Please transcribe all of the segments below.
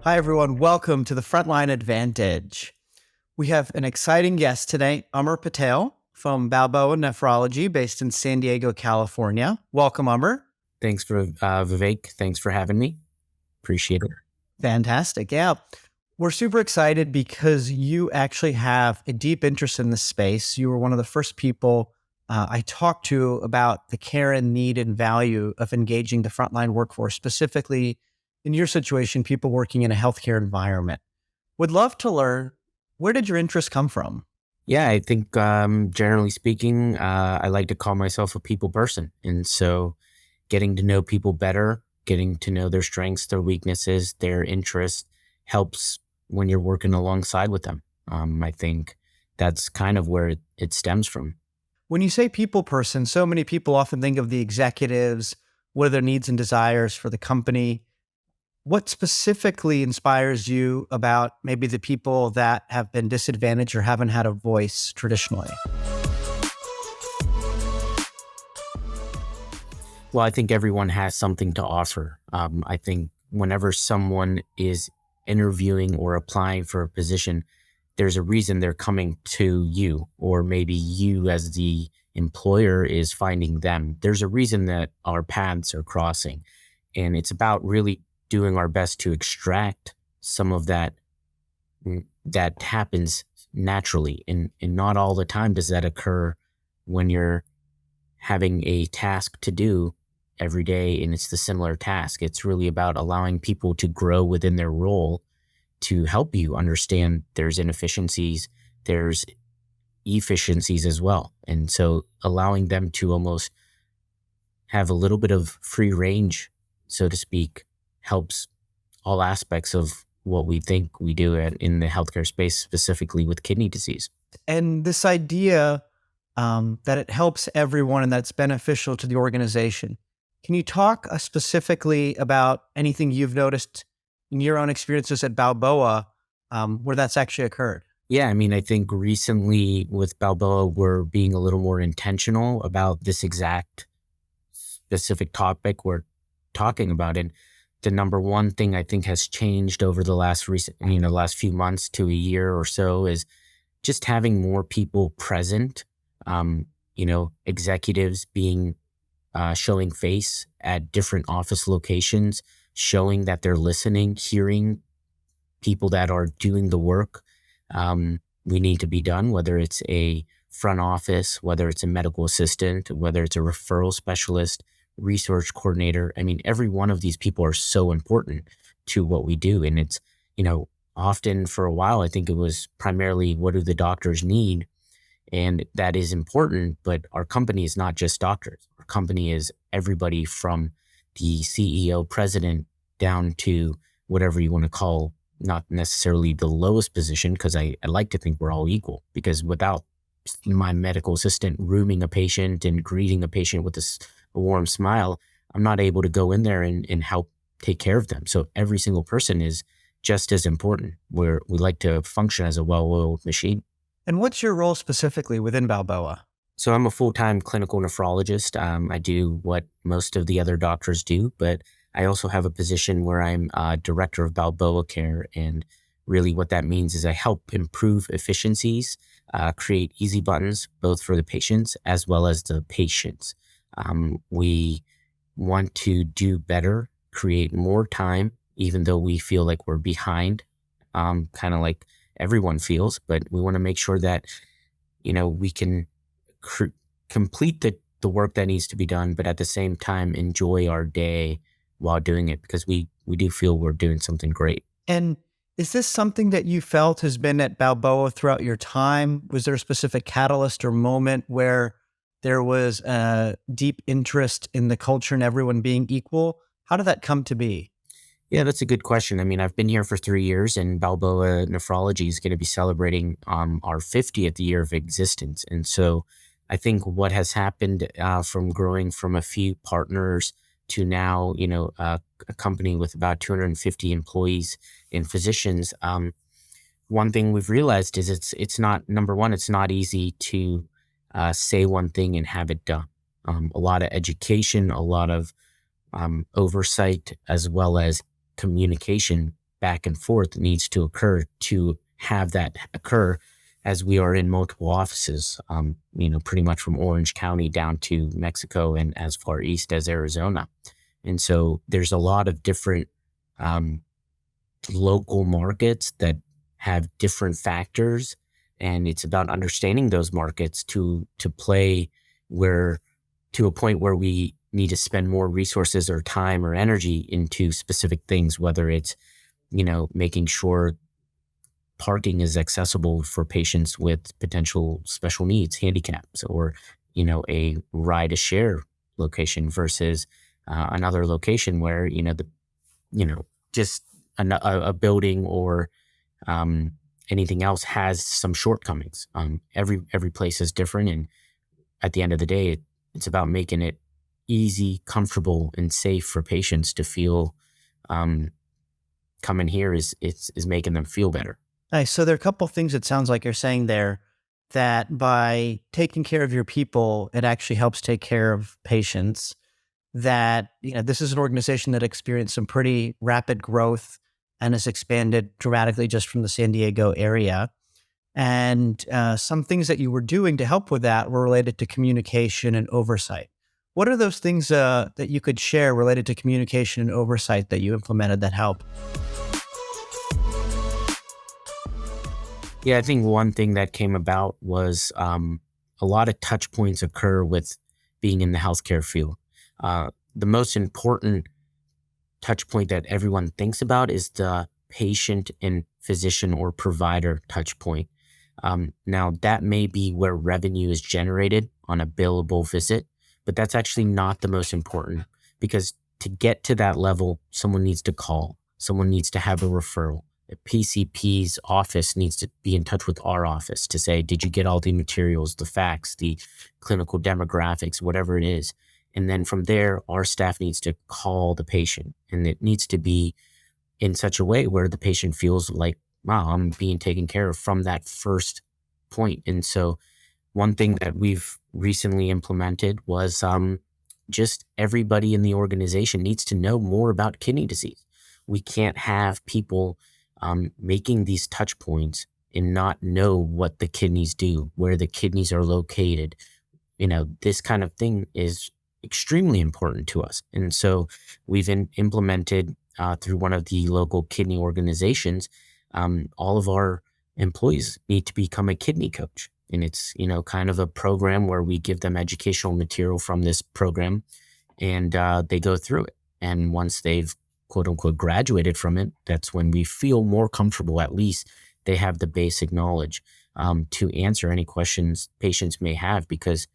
Hi, everyone. Welcome to the Frontline Advantage. We have an exciting guest today, Amar Patel from Balboa Nephrology, based in San Diego, California. Welcome, Amar. Thanks for Vivek. Thanks for having me. Appreciate it. Fantastic. Yeah. We're super excited because you actually have a deep interest in this space. You were one of the first people I talked to about the care and need and value of engaging the frontline workforce, specifically in your situation, people working in a healthcare environment. Would love to learn, where did your interest come from? Yeah, I think generally speaking, I like to call myself a people person. And so getting to know people better, getting to know their strengths, their weaknesses, their interests helps when you're working alongside with them. I think that's kind of where it stems from. When you say people person, so many people often think of the executives, what are their needs and desires for the company. What specifically inspires you about maybe the people that have been disadvantaged or haven't had a voice traditionally? Well, I think everyone has something to offer. I think whenever someone is interviewing or applying for a position, there's a reason they're coming to you, or maybe you as the employer is finding them. There's a reason that our paths are crossing. And it's about really doing our best to extract some of that happens naturally. And not all the time does that occur when you're having a task to do every day and it's the similar task. It's really about allowing people to grow within their role to help you understand there's inefficiencies, there's efficiencies as well. And so allowing them to almost have a little bit of free range, so to speak, helps all aspects of what we think we do in the healthcare space, specifically with kidney disease. And this idea that it helps everyone and that's beneficial to the organization. Can you talk specifically about anything you've noticed in your own experiences at Balboa where that's actually occurred? Yeah, I mean, I think recently with Balboa, we're being a little more intentional about this exact specific topic we're talking about. And the number one thing I think has changed over the last last few months to a year or so is just having more people present. Executives being showing face at different office locations, showing that they're listening, hearing people that are doing the work we need to be done, whether it's a front office, whether it's a medical assistant, whether it's a referral specialist, research coordinator. I mean, every one of these people are so important to what we do. And it's, often for a while, I think it was primarily what do the doctors need? And that is important, but our company is not just doctors. Our company is everybody from the CEO, president, down to whatever you want to call, not necessarily the lowest position, because I like to think we're all equal. Because without my medical assistant rooming a patient and greeting a patient with a warm smile, I'm not able to go in there and help take care of them. So every single person is just as important. We like to function as a well-oiled machine. And what's your role specifically within Balboa? So I'm a full-time clinical nephrologist. I do what most of the other doctors do, but I also have a position where I'm director of Balboa Care. And really what that means is I help improve efficiencies, create easy buttons, both for the patients as well as the patients. We want to do better, create more time, even though we feel like we're behind, kind of like everyone feels, but we want to make sure that, we can complete the work that needs to be done, but at the same time, enjoy our day while doing it, because we do feel we're doing something great. And is this something that you felt has been at Balboa throughout your time? Was there a specific catalyst or moment where there was a deep interest in the culture and everyone being equal? How did that come to be? Yeah, that's a good question. I mean, I've been here for 3 years, and Balboa Nephrology is going to be celebrating our 50th year of existence. And so I think what has happened from growing from a few partners to now, a company with about 250 employees and physicians, one thing we've realized is it's not, number one, it's not easy to say one thing and have it done. A lot of education, a lot of oversight, as well as communication back and forth needs to occur to have that occur, as we are in multiple offices, pretty much from Orange County down to Mexico and as far east as Arizona. And so there's a lot of different um, local markets that have different factors, and it's about understanding those markets to play where to a point where we need to spend more resources or time or energy into specific things, whether it's making sure parking is accessible for patients with potential special needs, handicaps, or a ride to share location versus another location where just a building or anything else has some shortcomings. Every place is different, and at the end of the day, it's about making it easy, comfortable, and safe for patients to feel. Coming here is making them feel better. Nice. So there are a couple things it sounds like you're saying there, that by taking care of your people, it actually helps take care of patients. That, this is an organization that experienced some pretty rapid growth and has expanded dramatically just from the San Diego area. And some things that you were doing to help with that were related to communication and oversight. What are those things that you could share related to communication and oversight that you implemented that help? Yeah, I think one thing that came about was a lot of touch points occur with being in the healthcare field. The most important touch point that everyone thinks about is the patient and physician or provider touch point. Now, that may be where revenue is generated on a billable visit, but that's actually not the most important, because to get to that level, someone needs to call, someone needs to have a referral. A PCP's office needs to be in touch with our office to say, did you get all the materials, the facts, the clinical demographics, whatever it is. And then from there, our staff needs to call the patient, and it needs to be in such a way where the patient feels like, wow, I'm being taken care of from that first point. And so one thing that we've recently implemented was just everybody in the organization needs to know more about kidney disease. We can't have people making these touch points and not know what the kidneys do, where the kidneys are located. This kind of thing is extremely important to us. And so we've implemented through one of the local kidney organizations, all of our employees need to become a kidney coach. And it's, kind of a program where we give them educational material from this program, and they go through it. And once they've quote unquote graduated from it, that's when we feel more comfortable. At least they have the basic knowledge to answer any questions patients may have, because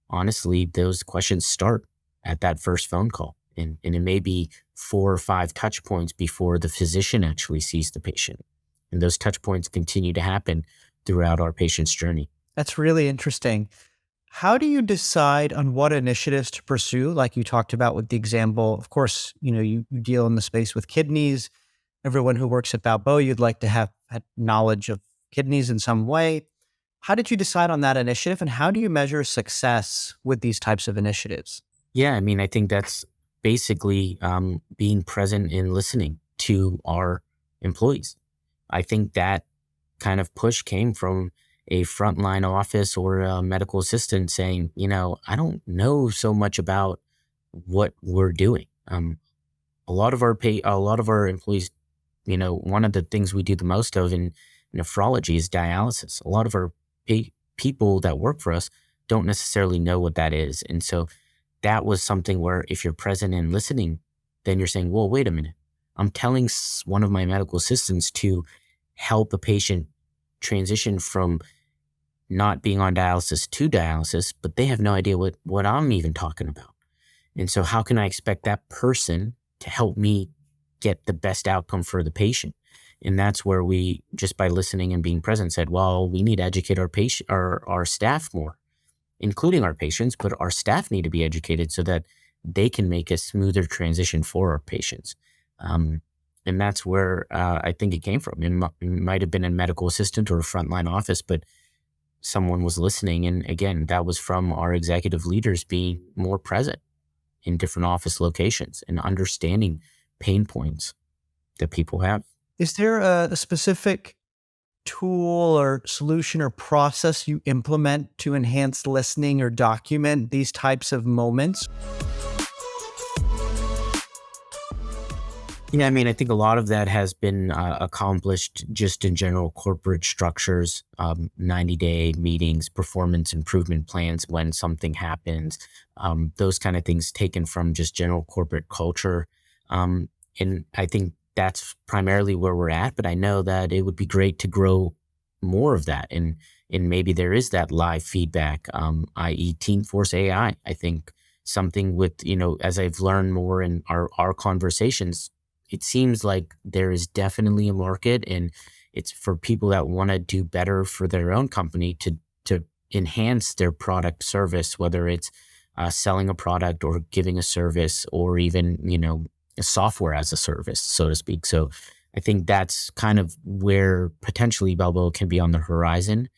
honestly, those questions start at that first phone call. And it may be 4 or 5 touch points before the physician actually sees the patient. And those touch points continue to happen throughout our patient's journey. That's really interesting. How do you decide on what initiatives to pursue? Like you talked about with the example, of course, you deal in the space with kidneys. Everyone who works at Balboa, you'd like to have had knowledge of kidneys in some way. How did you decide on that initiative, and how do you measure success with these types of initiatives? Yeah, I think that's basically being present and listening to our employees. I think that kind of push came from a frontline office or a medical assistant saying, I don't know so much about what we're doing. A lot of our employees, one of the things we do the most of in nephrology is dialysis. A lot of our people that work for us don't necessarily know what that is. And so that was something where if you're present and listening, then you're saying, well, wait a minute. I'm telling one of my medical assistants to help a patient transition from not being on dialysis to dialysis, but they have no idea what I'm even talking about. And so how can I expect that person to help me get the best outcome for the patient? And that's where we, just by listening and being present, said, well, we need to educate our staff more, including our patients, but our staff need to be educated so that they can make a smoother transition for our patients. And that's where I think it came from. It might have been a medical assistant or a frontline office, but someone was listening. And again, that was from our executive leaders being more present in different office locations and understanding pain points that people have. Is there a specific tool or solution or process you implement to enhance listening or document these types of moments? Yeah, I mean, I think a lot of that has been accomplished just in general corporate structures, 90-day meetings, performance improvement plans when something happens, those kind of things taken from just general corporate culture. Um, and I think that's primarily where we're at, but I know that it would be great to grow more of that. And maybe there is that live feedback, i.e. Team Force AI. I think something with, as I've learned more in our conversations, it seems like there is definitely a market, and it's for people that want to do better for their own company to enhance their product service, whether it's selling a product or giving a service, or even a software as a service, so to speak. So I think that's kind of where potentially Balboa can be on the horizon,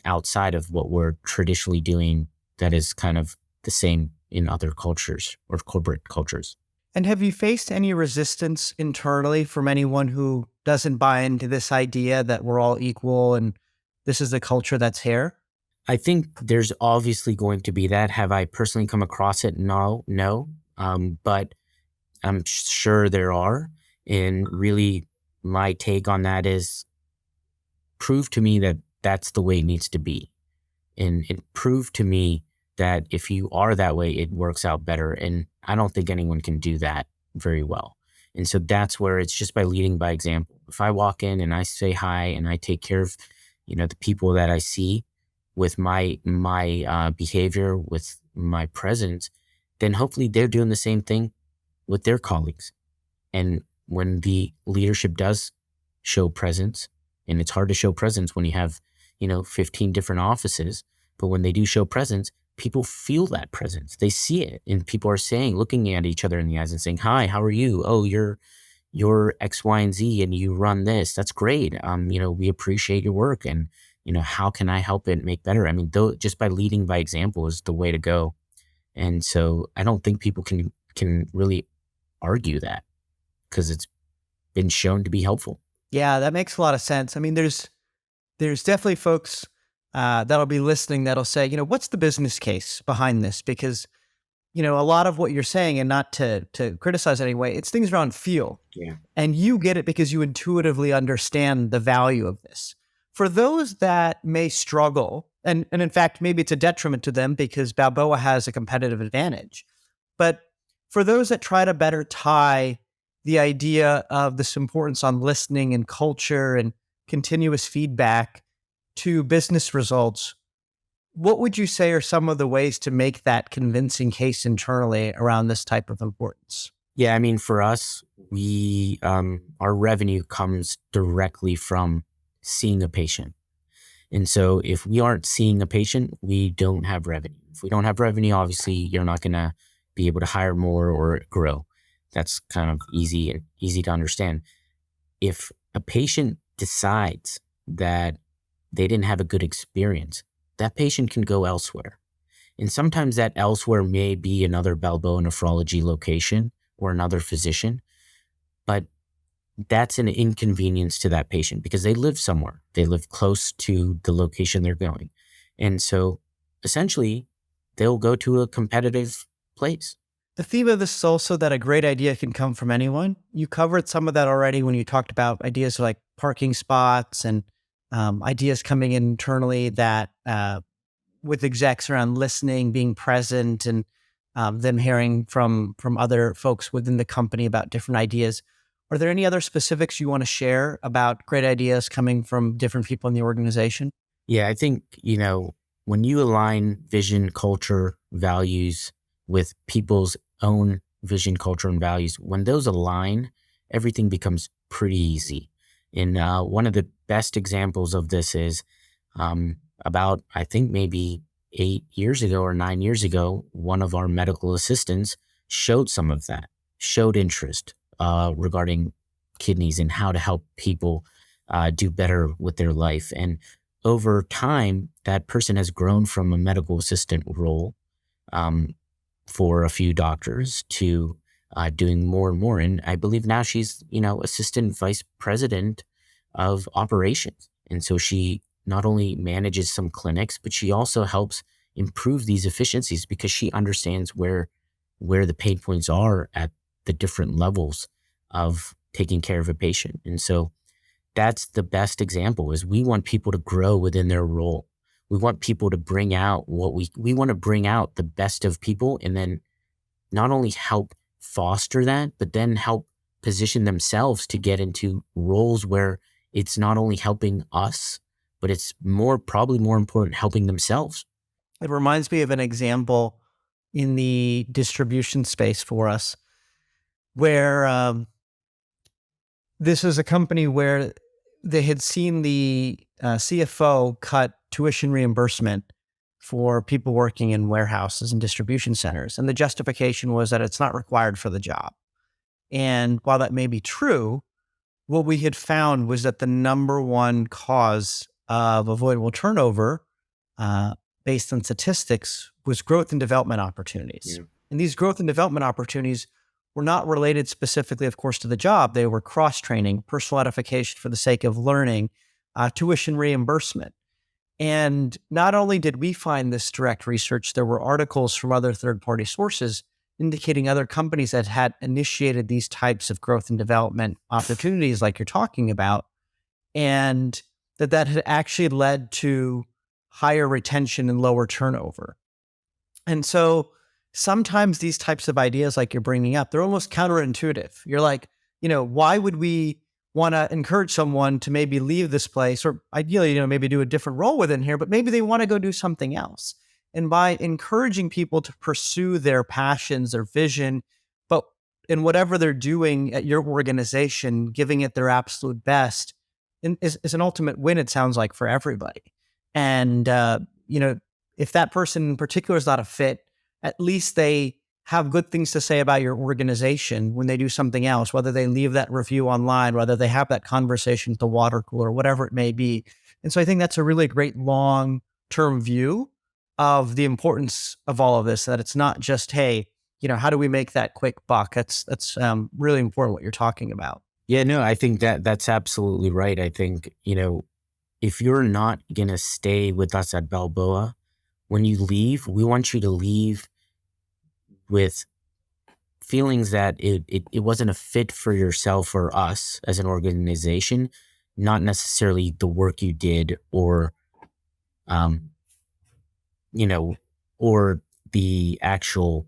outside of what we're traditionally doing, that is kind of the same in other cultures or corporate cultures. And have you faced any resistance internally from anyone who doesn't buy into this idea that we're all equal and this is the culture that's here? I think there's obviously going to be that. Have I personally come across it? No, no. But I'm sure there are. And really, my take on that is prove to me that that's the way it needs to be. And prove to me that if you are that way, it works out better. And I don't think anyone can do that very well. And so that's where it's just by leading by example. If I walk in and I say hi and I take care of, the people that I see with my behavior, with my presence, then hopefully they're doing the same thing with their colleagues. And when the leadership does show presence, and it's hard to show presence when you have, 15 different offices, but when they do show presence, people feel that presence. They see it, and people are saying, looking at each other in the eyes and saying, "Hi, how are you? Oh, you're X, Y, and Z, and you run this. That's great. We appreciate your work, and how can I help it make better?" I mean, though, just by leading by example is the way to go. And so I don't think people can really argue that, because it's been shown to be helpful. Yeah, that makes a lot of sense. I mean, there's definitely folks that'll be listening that'll say, what's the business case behind this? Because a lot of what you're saying, and not to criticize anyway, it's things around feel, Yeah. and you get it because you intuitively understand the value of this. For those that may struggle, and in fact, maybe it's a detriment to them because Balboa has a competitive advantage. But for those that try to better tie the idea of this importance on listening and culture and continuous feedback to business results, what would you say are some of the ways to make that convincing case internally around this type of importance? Yeah, I mean, for us, we our revenue comes directly from seeing a patient. And so if we aren't seeing a patient, we don't have revenue. If we don't have revenue, obviously you're not going to be able to hire more or grow. That's kind of easy to understand. If a patient decides that they didn't have a good experience, that patient can go elsewhere. And sometimes that elsewhere may be another Balboa nephrology location or another physician, but that's an inconvenience to that patient because they live somewhere. They live close to the location they're going. And so essentially, they'll go to a competitive place. The theme of this is also that a great idea can come from anyone. You covered some of that already when you talked about ideas like parking spots and ideas coming in internally that with execs around listening, being present, and them hearing from other folks within the company about different ideas. Are there any other specifics you want to share about great ideas coming from different people in the organization? Yeah, I think, when you align vision, culture, values with people's own vision, culture, and values, when those align, everything becomes pretty easy. And one of the best examples of this is about, I think, maybe 8 years ago or 9 years ago, one of our medical assistants showed some of that, showed interest regarding kidneys and how to help people do better with their life. And over time, that person has grown from a medical assistant role for a few doctors to doing more and more. And I believe now she's, assistant vice president of operations. And so she not only manages some clinics, but she also helps improve these efficiencies because she understands where the pain points are at the different levels of taking care of a patient. And so that's the best example is we want people to grow within their role. We want people to bring out what we want to bring out the best of people and then not only help foster that, but then help position themselves to get into roles where it's not only helping us, but it's probably more important, helping themselves. It reminds me of an example in the distribution space for us where this is a company where they had seen the CFO cut tuition reimbursement for people working in warehouses and distribution centers. And the justification was that it's not required for the job. And while that may be true, what we had found was that the number one cause of avoidable turnover, uh, based on statistics, was growth and development opportunities. Yeah. And these growth and development opportunities were not related specifically, of course, to the job. They were cross-training, personal edification for the sake of learning, tuition reimbursement. And not only did we find this direct research, there were articles from other third-party sources indicating other companies that had initiated these types of growth and development opportunities like you're talking about, and that had actually led to higher retention and lower turnover. And so sometimes these types of ideas like you're bringing up, they're almost counterintuitive. You're like, why would we want to encourage someone to maybe leave this place or ideally, maybe do a different role within here, but maybe they want to go do something else. And by encouraging people to pursue their passions, their vision, but in whatever they're doing at your organization, giving it their absolute best is an ultimate win, it sounds like, for everybody. And, if that person in particular is not a fit, at least they have good things to say about your organization when they do something else, whether they leave that review online, whether they have that conversation at the water cooler, whatever it may be. And so I think that's a really great long-term view of the importance of all of this, that it's not just, hey, how do we make that quick buck? That's really important what you're talking about. Yeah, no, I think that's absolutely right. I think, if you're not going to stay with us at Balboa, when you leave, we want you to leave with feelings that it wasn't a fit for yourself or us as an organization, not necessarily the work you did or, or the actual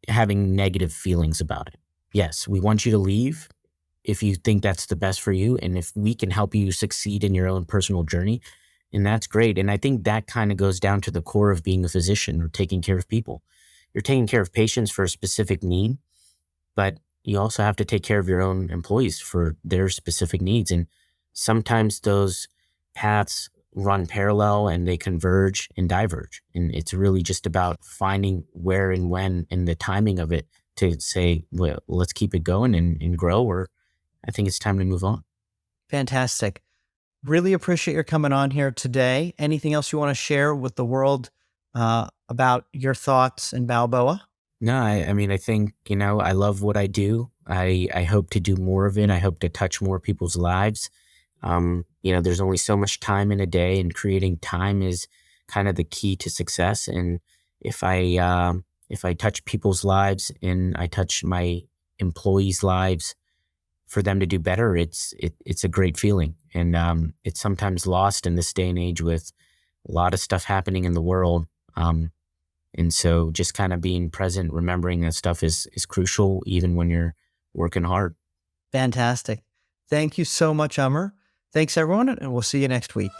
having negative feelings about it. Yes, we want you to leave if you think that's the best for you. And if we can help you succeed in your own personal journey, and that's great. And I think that kind of goes down to the core of being a physician or taking care of people. You're taking care of patients for a specific need, but you also have to take care of your own employees for their specific needs. And sometimes those paths run parallel and they converge and diverge. And it's really just about finding where and when and the timing of it to say, well, let's keep it going and grow, or I think it's time to move on. Fantastic. Really appreciate your coming on here today. Anything else you want to share with the world about your thoughts in Balboa? No, I mean, I think, I love what I do. I hope to do more of it. I hope to touch more people's lives. There's only so much time in a day, and creating time is kind of the key to success. And if I touch people's lives and I touch my employees' lives for them to do better, it's a great feeling. And it's sometimes lost in this day and age with a lot of stuff happening in the world. And so just kind of being present, remembering that stuff is crucial even when you're working hard. Fantastic. Thank you so much, Umar. Thanks, everyone, and we'll see you next week.